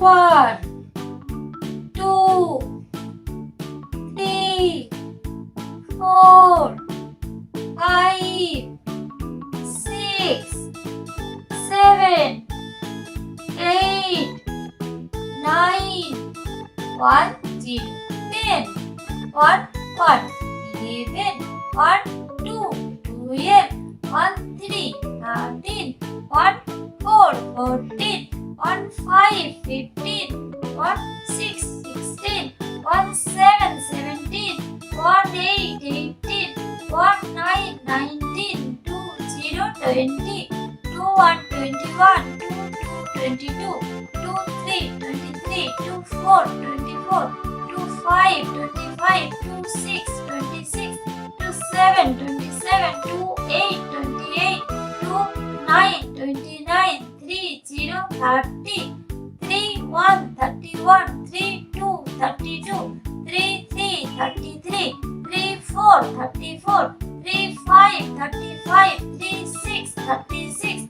1, 2, 3, 4, 5, 6, 7, 8, 9, 1, 0, 10, 1, 1, 11, 1, 2, 12, 1, 3, 13, 1, 4, 14, 1, 5, 15, 1, 6, 16, 1, 7, 17, 1, 8, 18, 1, 9, 19, 2, 0, 20, 2, 1, 21, 2, 2, 22, 2, 3, 23, 2, 4, 24, 2, 5, 25, 2, 6, 26, 2, 7, 27, 2, 8, 28, 2, 9, 29, 3, 0, 30, 3, 1, 31, 3, 2, 32, 3, 3, 33, 3, 4, 34, 3, 5, 35, 3, 6, 36,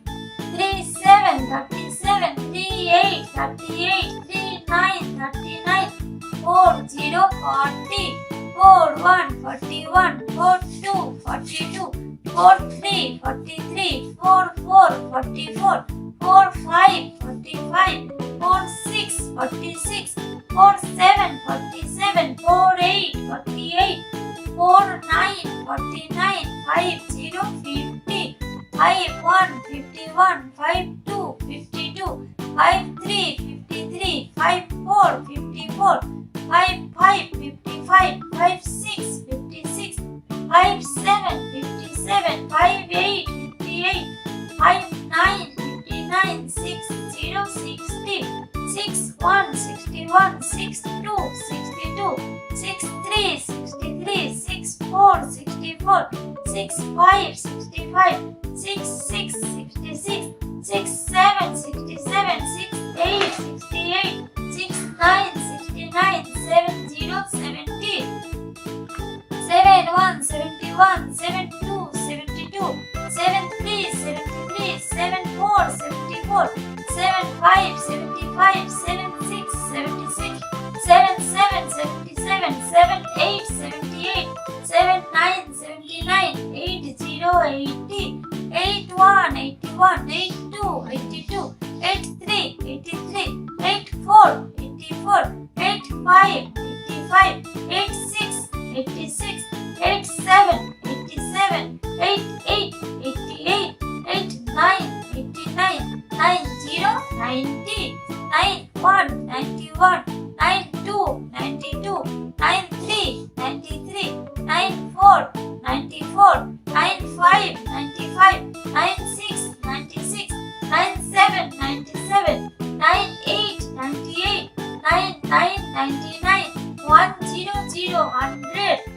3, 7, 37, 3, 8, 38, 3, 9, 39, 4, 0, 40, 4, 1, 41, 4, 2, 42, 4, 3, 43, 4, 4, 44, 4, 5, 45, 4, 6, 46, 4, 7, 47, 4, 8, 48, 4, 9, 49, 5, 0, 50, 5, 1, 51, 5, 2, 52, 5, 3, 53, 5, 4, 54, 5, 5, 55, 5, 6, 56, 5, 7, 57, 5, 8, 58, 5, 9, 59, 6, 0, 60, 6, 1, 61, 6, 2, 62, 6, 3, 63, 6, 4, 64, 6, 5, 65, 6, 6, 66, 6, 7, 67, 6, 8, 68, 6, 9, 69, 7, 0, 70, 7, 1, 71, 7, 2, 72, 7, 3, 73, 7, 4, 74, 7, 5, 75, 7, 6, 76, 7, 7, 77, 7, 8, 78, 7, 9, 79, 8, 0, 80, 8, 1, 81, 8, 2, 82, 8, 3, 83, 8, 4, 84, 8, 5, 85, 8, 6, 86, 8, 7, 87, 8, 8, 88, 8, 9, 89, 9, 0, 90, 9, 1, 91, 9, 2, 92, 9, 3, 93, 9, 4, 94, 9, 5, 95, 9, 6, 96, 9, 7, 97, 9, 8, 98, 9, 9, 99, 1, 0, 0, 100,